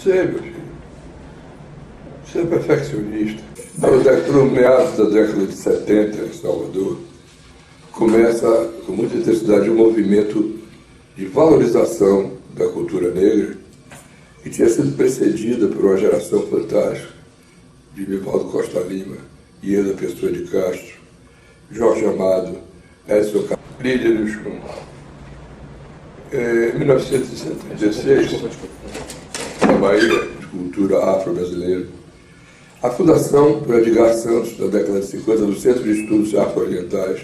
sei, meu filho. Você é perfeccionista. No meados da década de 70, em Salvador, começa com muita intensidade um movimento de valorização da cultura negra, que tinha sido precedida por uma geração fantástica de Vivaldo Costa Lima, Ieda Pessoa de Castro, Jorge Amado, Edson Líderes. Em 1976, na Bahia, de cultura afro-brasileira, a Fundação do Edgar Santos, da década de 50, do Centro de Estudos Afro-Orientais,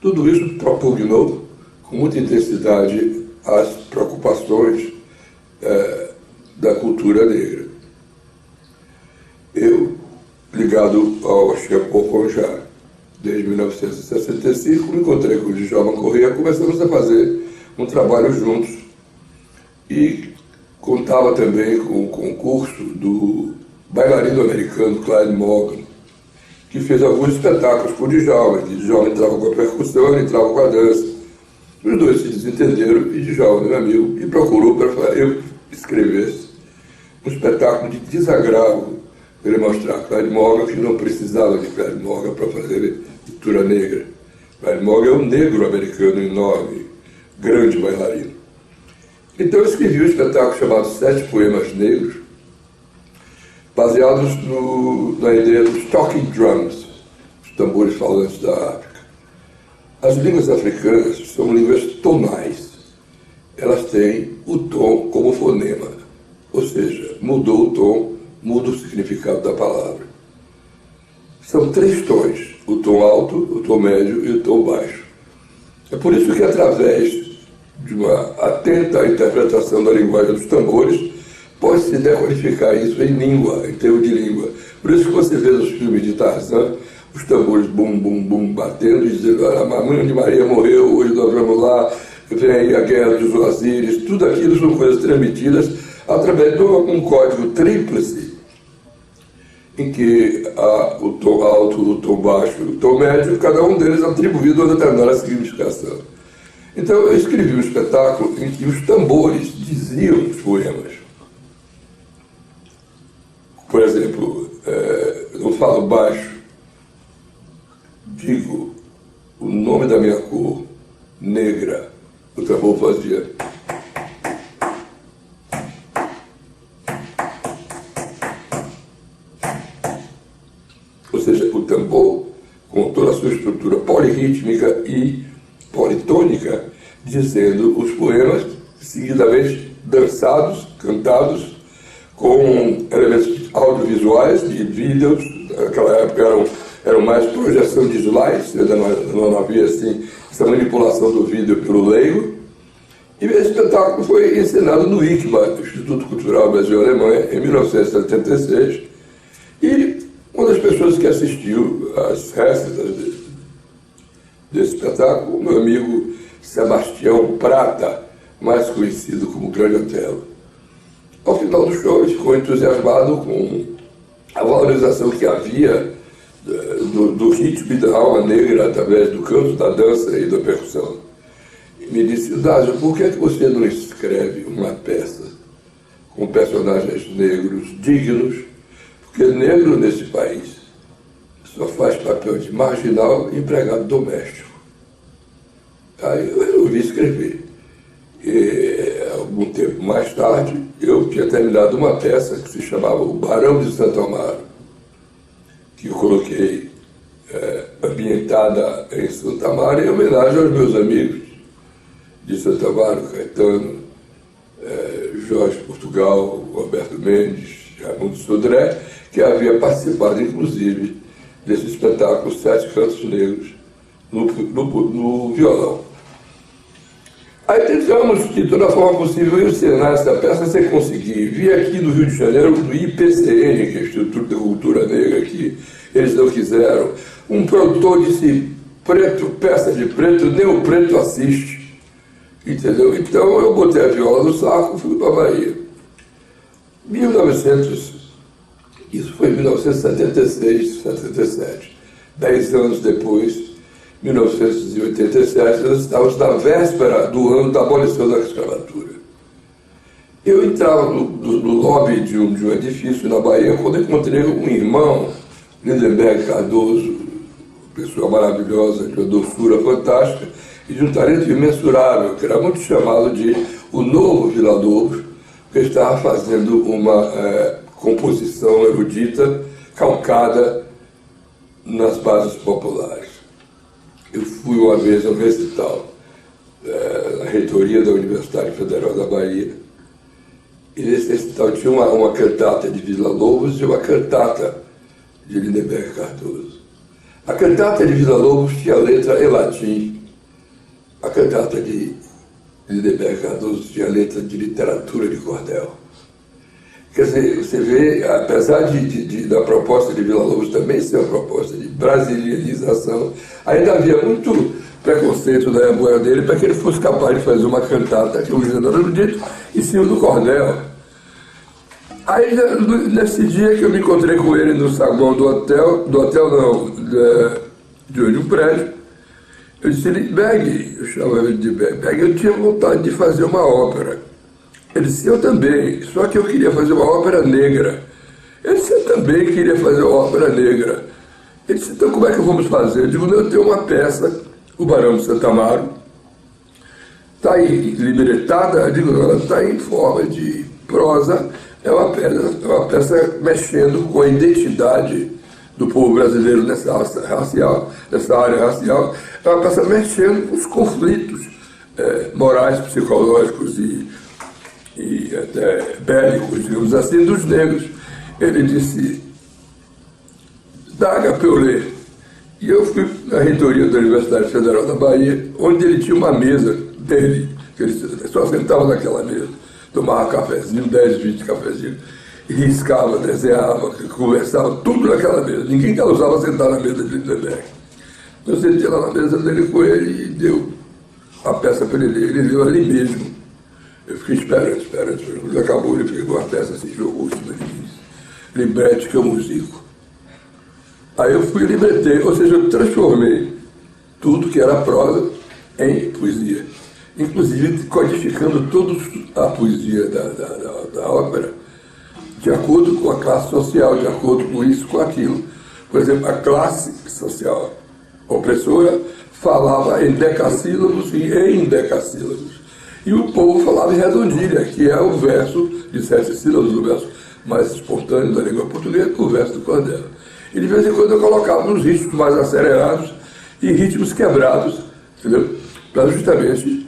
tudo isso propugnou com muita intensidade as preocupações da cultura negra. Eu, ligado ao Chepo-Conjá, desde 1965, me encontrei com o Djalma Corrêa, começamos a fazer um trabalho juntos e contava também com o concurso do bailarino americano Clyde Morgan, que fez alguns espetáculos com o Djalma. Djalma entrava com a percussão, ele entrava com a dança. Os dois se desentenderam e Djalma, meu amigo, me procurou para que eu escrevesse um espetáculo de desagravo para ele mostrar a Clyde Morgan que não precisava de Clyde Morgan para fazer cultura negra. Clyde Morgan é um negro americano enorme, grande bailarino. Então eu escrevi um espetáculo chamado 7 Poemas Negros, baseados na ideia dos talking drums, os tambores falantes da África. As línguas africanas são línguas tonais. Elas têm o tom como fonema, ou seja, mudou o tom, muda o significado da palavra. São 3 tons, o tom alto, o tom médio e o tom baixo. É por isso que, através de uma atenta interpretação da linguagem dos tambores, pode-se decodificar isso em língua, em termos de língua. Por isso que você vê nos filmes de Tarzan, os tambores bum, bum, bum, batendo e dizendo: a mãe de Maria morreu, hoje nós vamos lá, vem aí a guerra dos Osíris. Tudo aquilo são coisas transmitidas através de um código tríplice, em que o tom alto, o tom baixo e o tom médio, cada um deles atribuído a determinada significação. Então eu escrevi um espetáculo em que os tambores diziam os poemas. Por exemplo, eu não falo baixo, digo o nome da minha cor, negra. O tambor fazia. Ou seja, o tambor, com toda a sua estrutura polirrítmica e politônica, dizendo os poemas, seguidamente dançados, cantados, com elementos audiovisuais, de vídeos. Naquela época eram mais projeção de slides, ainda não havia assim, essa manipulação do vídeo pelo leigo. E esse espetáculo foi encenado no ICMA, Instituto Cultural Brasil-Alemanha, em 1976. E uma das pessoas que assistiu às récitas desse espetáculo, o meu amigo Sebastião Prata, mais conhecido como Grande Otelo. Ao final do show, ele ficou entusiasmado com a valorização que havia do ritmo e da alma negra através do canto, da dança e da percussão. E me disse: Dágio, por que você não escreve uma peça com personagens negros dignos? Porque negro nesse país só faz papel de marginal e empregado doméstico. Aí eu resolvi escrever. E, algum tempo mais tarde, eu tinha terminado uma peça que se chamava O Barão de Santo Amaro, que eu coloquei ambientada em Santo Amaro em homenagem aos meus amigos de Santo Amaro, Caetano, Jorge Portugal, Roberto Mendes, Raimundo Sodré, que havia participado, inclusive, desse espetáculo 7 Cantos Negros no violão. Aí tentamos, de toda forma possível, encenar essa peça sem conseguir. Vi aqui no Rio de Janeiro, no IPCN, que é o Instituto de Cultura Negra, que eles não quiseram. Um produtor disse: preto, peça de preto, nem o preto assiste. Entendeu? Então eu botei a viola no saco e fui para a Bahia. Isso foi em 1976, 77. 10 anos depois, 1987, nós estávamos na véspera do ano da abolição da escravatura. Eu entrava no lobby de um edifício na Bahia quando encontrei um irmão, Lindenberg Cardoso, pessoa maravilhosa, de uma doçura fantástica e de um talento imensurável, que era muito chamado de o novo Villa-Lobos, que estava fazendo uma composição erudita calcada nas bases populares. Eu fui uma vez a um recital na reitoria da Universidade Federal da Bahia, e nesse recital tinha uma cantata de Villa-Lobos e uma cantata de Lindenberg Cardoso. A cantata de Villa-Lobos tinha letra em latim, a cantata de Lindenberg Cardoso tinha letra de literatura de cordel. Quer dizer, você vê, apesar da proposta de Villa-Lobos também ser uma proposta de brasilianização, ainda havia muito preconceito da época dele para que ele fosse capaz de fazer uma cantata, que o Luiz não era dito, em cima do cordel. Aí, nesse dia que eu me encontrei com ele no saguão do hotel não, de um prédio, eu disse, Lindenberg, eu chamava ele de Berg, eu tinha vontade de fazer uma ópera. Ele disse, eu também, só que eu queria fazer uma ópera negra. Ele disse, eu também queria fazer uma ópera negra. Ele disse, então como é que vamos fazer? Eu digo, eu tenho uma peça, O Barão de Santa Amaro, está aí libretada, eu digo, ela está em forma de prosa, é uma peça mexendo com a identidade do povo brasileiro nessa área racial, é uma peça mexendo com os conflitos morais, psicológicos e até bélicos, digamos assim, dos negros. Ele disse, dá para eu ler. E eu fui na reitoria da Universidade Federal da Bahia, onde ele tinha uma mesa dele, que ele só sentava naquela mesa, tomava cafezinho, 10, 20 cafezinhos, e riscava, desenhava, conversava, tudo naquela mesa. Ninguém ousava sentar na mesa de Lindenberg. Eu sentei lá na mesa dele com ele e deu a peça para ele ler. Ele leu ali mesmo. Eu fiquei esperando. Quando acabou, ele pegou a peça assim, jogou em cima de mim. Librete que eu musico. Aí eu fui e libretei, ou seja, eu transformei tudo que era prosa em poesia. Inclusive codificando toda a poesia da ópera, de acordo com a classe social, de acordo com isso, com aquilo. Por exemplo, a classe social opressora falava em decassílabos e em decassílabos. E o povo falava em redondilha, que é o verso de 7 sílabas, o verso mais espontâneo da língua portuguesa, o verso do cordel. E de vez em quando eu colocava uns ritmos mais acelerados e ritmos quebrados, entendeu? Para justamente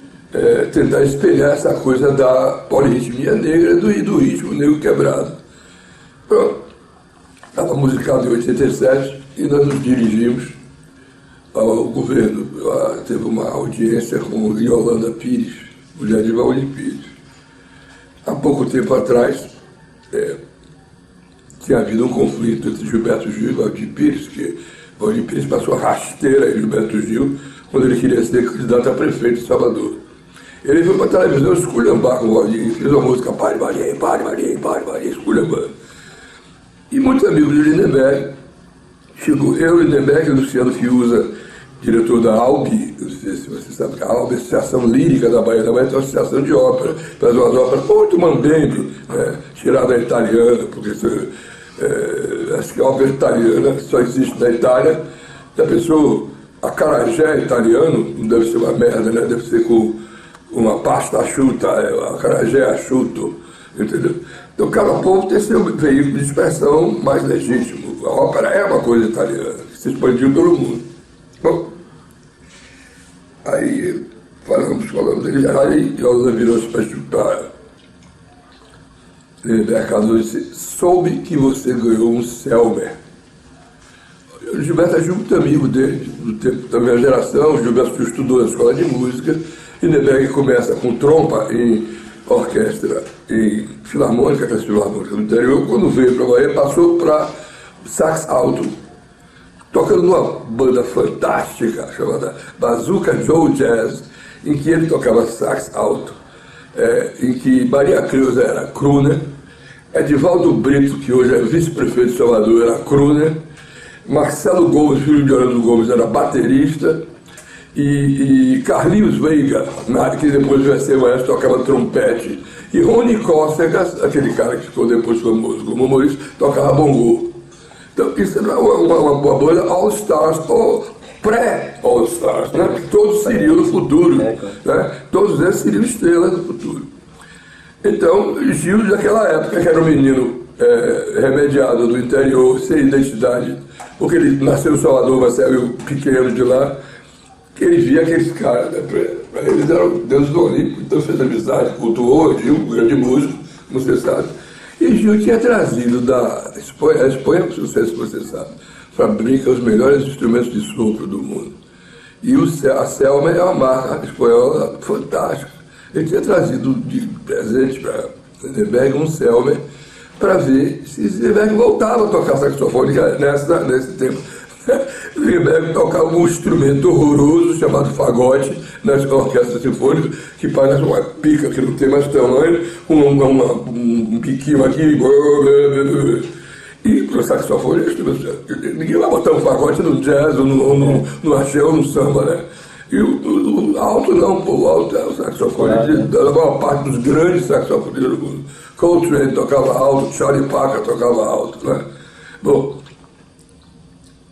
tentar espelhar essa coisa da polirritmia negra e do ritmo negro quebrado. Pronto. Estava musicado em 87 e nós nos dirigimos ao governo. Teve uma audiência com Yolanda Pires, mulher de Valdir Pires. Há pouco tempo atrás, tinha havido um conflito entre Gilberto Gil e Valdir Pires, que Valdir Pires passou a rasteira em Gilberto Gil quando ele queria ser candidato a prefeito de Salvador. Ele foi para a televisão esculhambar com o Valdir, fez uma música Pare Maria, esculhambando. E muitos amigos de Lindenberg, chegou eu, Lindenberg e Luciano Fiuza, diretor da ALB, não sei se você sabe que a ALB é a Associação Lírica da Bahia, também é uma associação de ópera, faz umas óperas muito mambembe, tirada italiana, porque acho que a ópera italiana só existe na Itália. Já pensou, acarajé italiano, não deve ser uma merda, né? Deve ser com uma pasta asciutta, acarajé asciutto, entendeu? Então cada povo tem seu veículo de expressão mais legítimo. A ópera é uma coisa italiana, que se expandiu pelo mundo. Bom, aí falamos dele, aí Yolanda virou-se para Lindenberg Cardoso e disse, soube que você ganhou um Selmer. O Gilberto é muito amigo dele, do tempo da minha geração. O Gilberto estudou na escola de música. Lindenberg começa com trompa em orquestra, em filarmônica, que é a filarmônica do interior. Quando veio para a Bahia, passou para sax alto, tocando numa banda fantástica chamada Bazooka Joe Jazz, em que ele tocava sax alto, em que Maria Creuza era crooner, Edivaldo Brito, que hoje é vice-prefeito de Salvador, era crooner, Marcelo Gomes, filho de Orlando Gomes, era baterista, e Carlinhos Veiga, que depois vai ser maestro, tocava trompete E Rony Cócegas, aquele cara que ficou depois famoso como humorista, tocava bongô. Então isso era uma banda All-Stars, ou pré-All-Stars, né? Porque todos seriam no futuro, né? Todos esses seriam estrelas do futuro. Então, Gil, daquela época, que era um menino remediado do interior, sem identidade, porque ele nasceu em Salvador, mas saiu pequeno de lá, que ele via aqueles caras, né? Para eles eram deuses do Olimpo, então fez amizade, cultuou Gil, um grande músico, como você sabe. E Gil tinha trazido da Espanha, não sei se você sabe, fabrica os melhores instrumentos de sopro do mundo. E a Selmer é uma marca espanhola fantástica. Ele tinha trazido de presente para Lindenberg um Selmer para ver se Lindenberg voltava a tocar saxofone nesse tempo. Lindenberg tocava um instrumento horroroso chamado fagote na orquestra sinfônica, que parece uma pica que não tem mais tamanho, um biquinho aqui. E para o saxofone, ninguém vai botar um fagote no jazz, ou no axé, ou no samba, né? E o alto não, pô, o alto é o saxofone da maior parte dos grandes saxofonistas do mundo. Coltrane tocava alto, Charlie Parker tocava alto, né? Bom,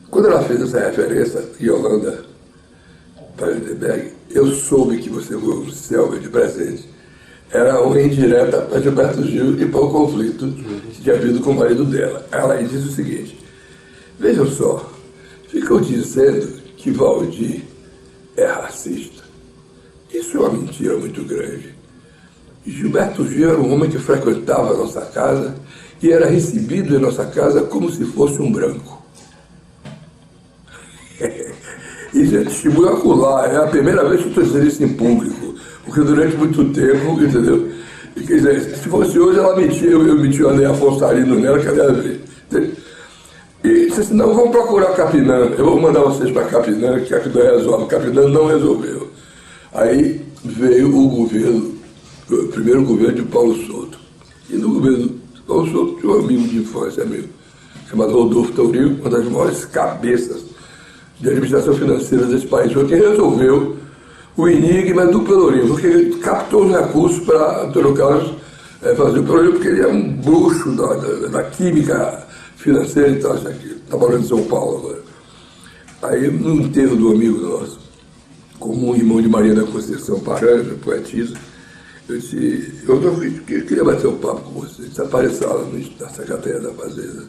quando ela fez essa referência, Yolanda, para Lindenberg, eu soube que você foi um Selmer de presente. Era uma indireta para Gilberto Gil e para o conflito que tinha havido com o marido dela. Ela disse o seguinte: vejam só, ficam dizendo que Valdir é racista. Isso é uma mentira muito grande. Gilberto Gil era um homem que frequentava a nossa casa e era recebido em nossa casa como se fosse um branco. E, gente, estimulacular, é a primeira vez que eu estou dizendo isso em público, porque durante muito tempo, entendeu? E, quer dizer, se fosse hoje, eu metia a Ney Afonso Arino nela, que ela ia ver. Entendeu? E disse assim, não, vamos procurar Capinã, eu vou mandar vocês para Capinã, que aqui não resolve. Capinã não resolveu. Aí veio o governo, o primeiro governo de Paulo Souto. E no governo de Paulo Souto tinha um amigo de infância meu, chamado Rodolfo Taurino, uma das maiores cabeças de administração financeira desse país, foi quem resolveu o enigma do Pelourinho, porque ele captou os recursos para Antônio Carlos fazer o Pelourinho, porque ele é um bruxo da química financeira e tal, está morando em São Paulo agora. Aí, no enterro do amigo nosso, como um irmão de Maria da Conceição Paranha, poetisa, eu disse, eu queria bater um papo com você, você apareceu lá na Secretaria da Fazenda.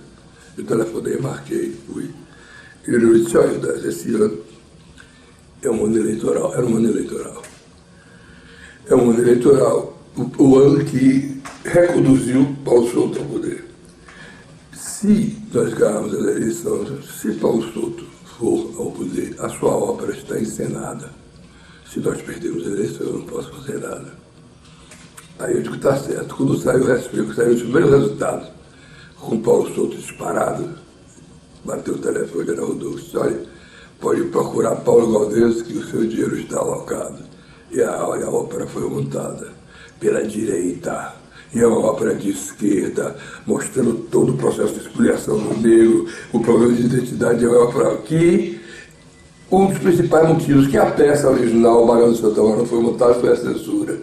Eu telefonei, marquei, fui. Ele disse, olha, esse ano é um ano eleitoral, era um ano eleitoral. É um ano eleitoral, o ano que reconduziu Paulo Souto ao poder. Se nós ganharmos a eleição, se Paulo Souto for ao poder, a sua ópera está encenada. Se nós perdermos a eleição, eu não posso fazer nada. Aí eu digo, está certo. Quando saiu os primeiros resultados, com Paulo Souto disparado, bateu o telefone, era Rodolfo, disse, olha, pode procurar Paulo Gaudense que o seu dinheiro está alocado. E a ópera foi montada pela direita. E é uma ópera de esquerda, mostrando todo o processo de expoliação do negro, o problema de identidade. É uma ópera que um dos principais motivos que a peça original, o Barão de Santa Maria, não foi montada foi a censura.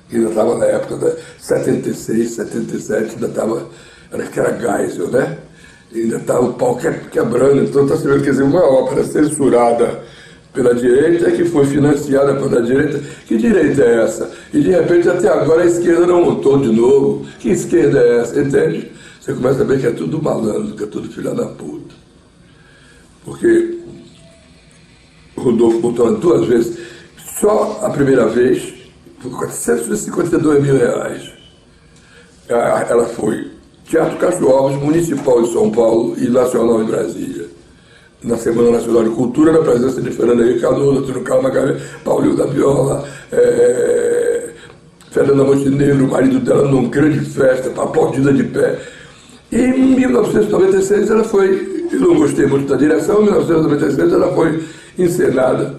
Que ainda estava na época de 76, 77, ainda estava, era Geisel, né? Ainda estava o pau quebrando, então está se vendo, quer dizer, uma ópera censurada pela direita, que foi financiada pela direita. Que direita é essa? E de repente até agora a esquerda não montou de novo. Que esquerda é essa? Entende? Você começa a ver que é tudo malandro, que é tudo filha da puta. Porque o Rodolfo montou 2 vezes, só a primeira vez, por R$452 mil. Ela foi Teatro Castro Alves, Municipal de São Paulo e Nacional em Brasília. Na Semana Nacional de Cultura, na presença de Fernando Henrique Cardoso, Antônio Carlos Magalhães, Paulinho da Viola, Fernanda Montenegro, o marido dela, numa grande festa, aplaudida de pé. E em 1996 ela foi, eu não gostei muito da direção, em 1996 ela foi encenada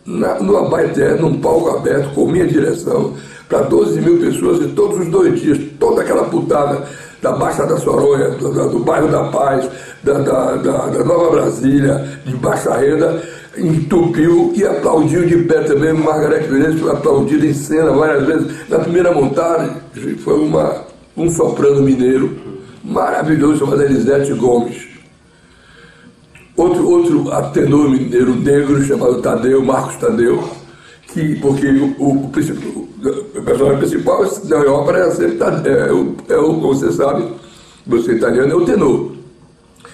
no Abaeté, num palco aberto, com minha direção, para 12 mil pessoas, e todos os 2 dias, toda aquela putada da Baixa da Soronha, do bairro da Paz, da Nova Brasília, de baixa renda, entupiu e aplaudiu de pé também. Margareth Menezes foi aplaudida em cena várias vezes. Na primeira montagem foi um soprano mineiro maravilhoso chamado Elisete Gomes. Outro tenor mineiro negro chamado Tadeu, Marcos Tadeu, porque o personagem principal da ópera é sempre como você sabe, você italiano, é o tenor.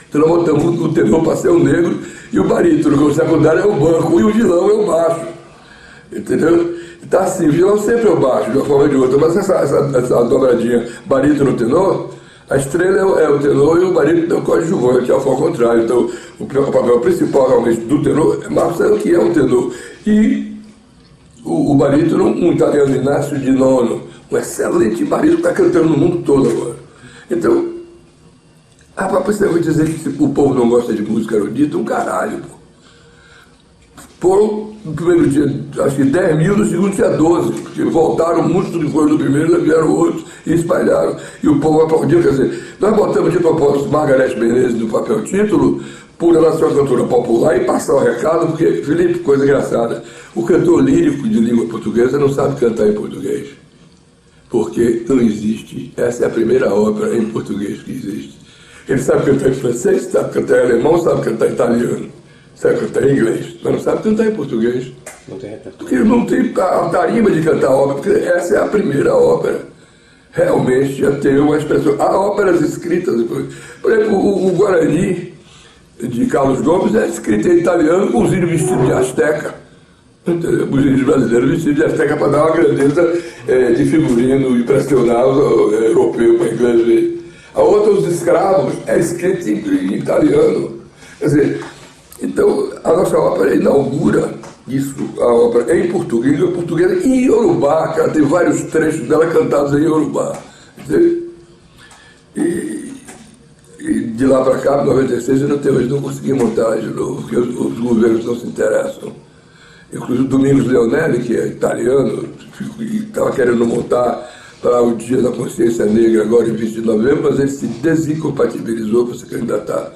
Então nós botamos o tenor para ser o negro e o barítono, que o secundário é o banco e o vilão é o baixo. Entendeu? Então assim, o vilão sempre é o baixo, de uma forma ou de outra, mas essa dobradinha barítono-tenor, a estrela é o tenor e o barítono é o coadjuvante, ao contrário. Então o papel principal realmente do tenor é Marcelo, que é um tenor. E o barítono, um italiano, Inácio Di Nono, um excelente barítono que está cantando no mundo todo agora. Então, você vai dizer que o povo não gosta de música erudita, um caralho, pô. Foram, no primeiro dia, acho que 10 mil, no segundo dia 12, porque voltaram muitos que foram no primeiro, e vieram outros e espalharam. E o povo aplaudiu, quer dizer, nós botamos de propósito Margareth Menezes no papel título, por ela ser uma cantora popular e passar o recado, porque, Felipe, coisa engraçada, o cantor lírico de língua portuguesa não sabe cantar em português, porque não existe. Essa é a primeira ópera em português que existe. Ele sabe cantar em francês, sabe cantar em alemão, sabe cantar em italiano, sabe cantar em inglês, mas não sabe cantar em português. Não tem repertório. Porque não tem a tarima de cantar ópera, porque essa é a primeira ópera. Realmente já tem uma expressão. Há óperas escritas, por exemplo, o Guarani de Carlos Gomes é escrito em italiano com os índios vestidos de asteca. Os índios brasileiros vestidos de asteca para dar uma grandeza de figurino impressionável europeu para inglês ver. A outra, os escravos, é escrito em italiano. Quer dizer, então a nossa ópera inaugura isso, a ópera em português e em Iorubá, que ela tem vários trechos dela cantados em Iorubá. E de lá para cá, em 96, eu até hoje não consegui montar de novo, porque os governos não se interessam. Inclusive o Domingos Leonelli, que é italiano, estava querendo montar para o Dia da Consciência Negra, agora em 20 de novembro, mas ele se desincompatibilizou para se candidatar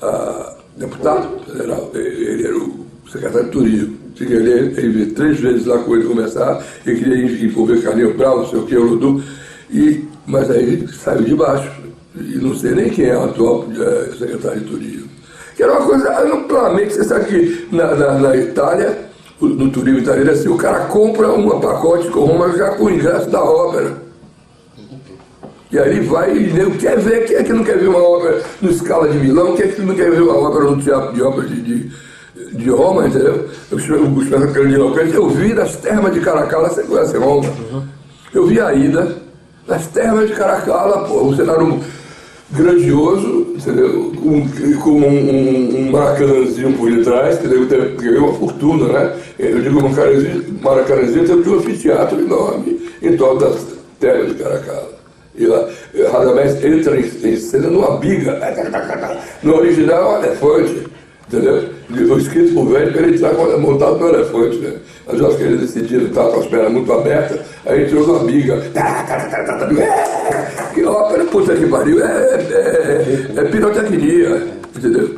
a deputado federal. Ele era o secretário de Turismo. Ele veio 3 vezes lá com ele conversar, ele queria envolver Carlinhos Brau, não sei o que, o Ludu, mas aí saiu de baixo. E não sei nem quem é o atual secretário de Turismo. Que era uma coisa amplamente, você sabe que na Itália, no turismo italiano, assim, o cara compra um pacote com Roma já com o ingresso da ópera. E aí vai e quer ver, quem é que não quer ver uma ópera no Scala de Milão, quem é que não quer ver uma ópera no Teatro de Ópera de Roma, entendeu? Eu vi nas termas de Caracalla, você conhece Roma? Eu vi a ida nas termas de Caracalla, pô, um cenário grandioso, entendeu? Com um maracanãzinho por detrás, entendeu? Ganhou uma fortuna, né? Eu digo maracanãzinho, tem um anfiteatro enorme em torno das terras de Caracalla. E lá, Radamés entra em cena numa biga. No original é um elefante, entendeu? Foi escrito por velho para ele entrar montado no elefante, né? Mas eu acho que ele decidiu, estava com as pernas muito abertas, aí entrou numa biga. Que ópera, puta que pariu, é pirotecnia, entendeu?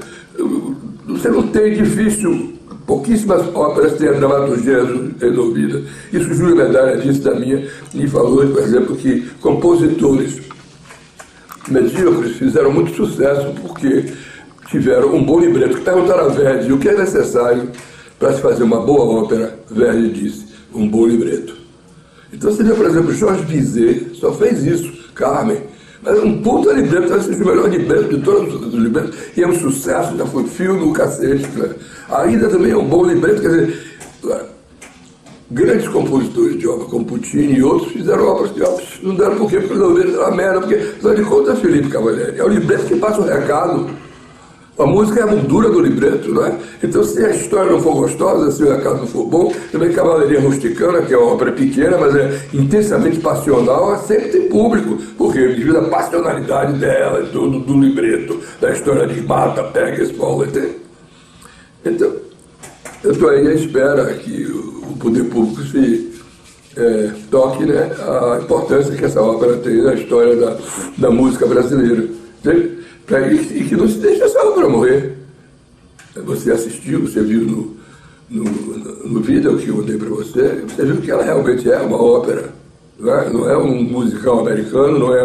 Você não tem difícil, pouquíssimas óperas têm a dramaturgia resolvida. Isso Júlio Medalha disse da minha, me falou, por exemplo, que compositores medíocres fizeram muito sucesso porque tiveram um bom libreto. Perguntaram a Verdi o que é necessário para se fazer uma boa ópera. Verdi disse, um bom libreto. Então você vê, por exemplo, Jorge Bizet só fez isso, Carmen. Mas um puta libreto, talvez seja o melhor libreto de todos os libretos, e é um sucesso, já foi filme, o cacete. Né? Ainda também é um bom libreto, quer dizer, grandes compositores de ópera, como Puccini e outros, fizeram óperas que não deram por quê? Porque resolveram dar merda, porque, afinal de contas, Felipe Cavalieri, é o libreto que passa o recado. A música é a moldura do libreto, não é? Então, se a história não for gostosa, se o recado não for bom, também Cavalaria Rusticana, que é uma ópera pequena, mas é intensamente passional, sempre tem público, porque devido à passionalidade dela, do libreto, da história de mata, pega, esfola, entende? Então, eu estou aí à espera que o poder público se toque, né, a importância que essa ópera tem na história da música brasileira. E que não se deixe essa ópera morrer. Você assistiu, você viu no vídeo que eu mandei para você viu que ela realmente é uma ópera. Não é um musical americano, não é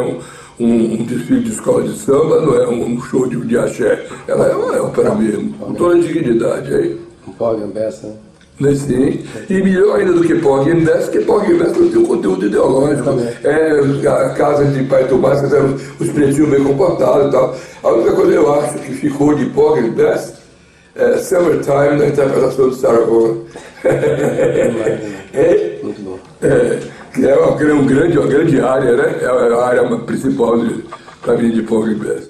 um desfile de escola de samba, não é um show de axé. Ela é uma ópera mesmo, com toda a dignidade. Aí. Um Porgy and Bess, né? Sim, e melhor ainda do que Porgy and Bess, porque Porgy and Bess tem um conteúdo ideológico. A casa de Pai Tomás, que eram os pretinhos bem comportados e tal. A única coisa que eu acho que ficou de Porgy and Bess é Summertime, na interpretação de Sarah Vaughan. Muito bom. Que é uma grande área, né? É a área principal para mim de Porgy and Bess.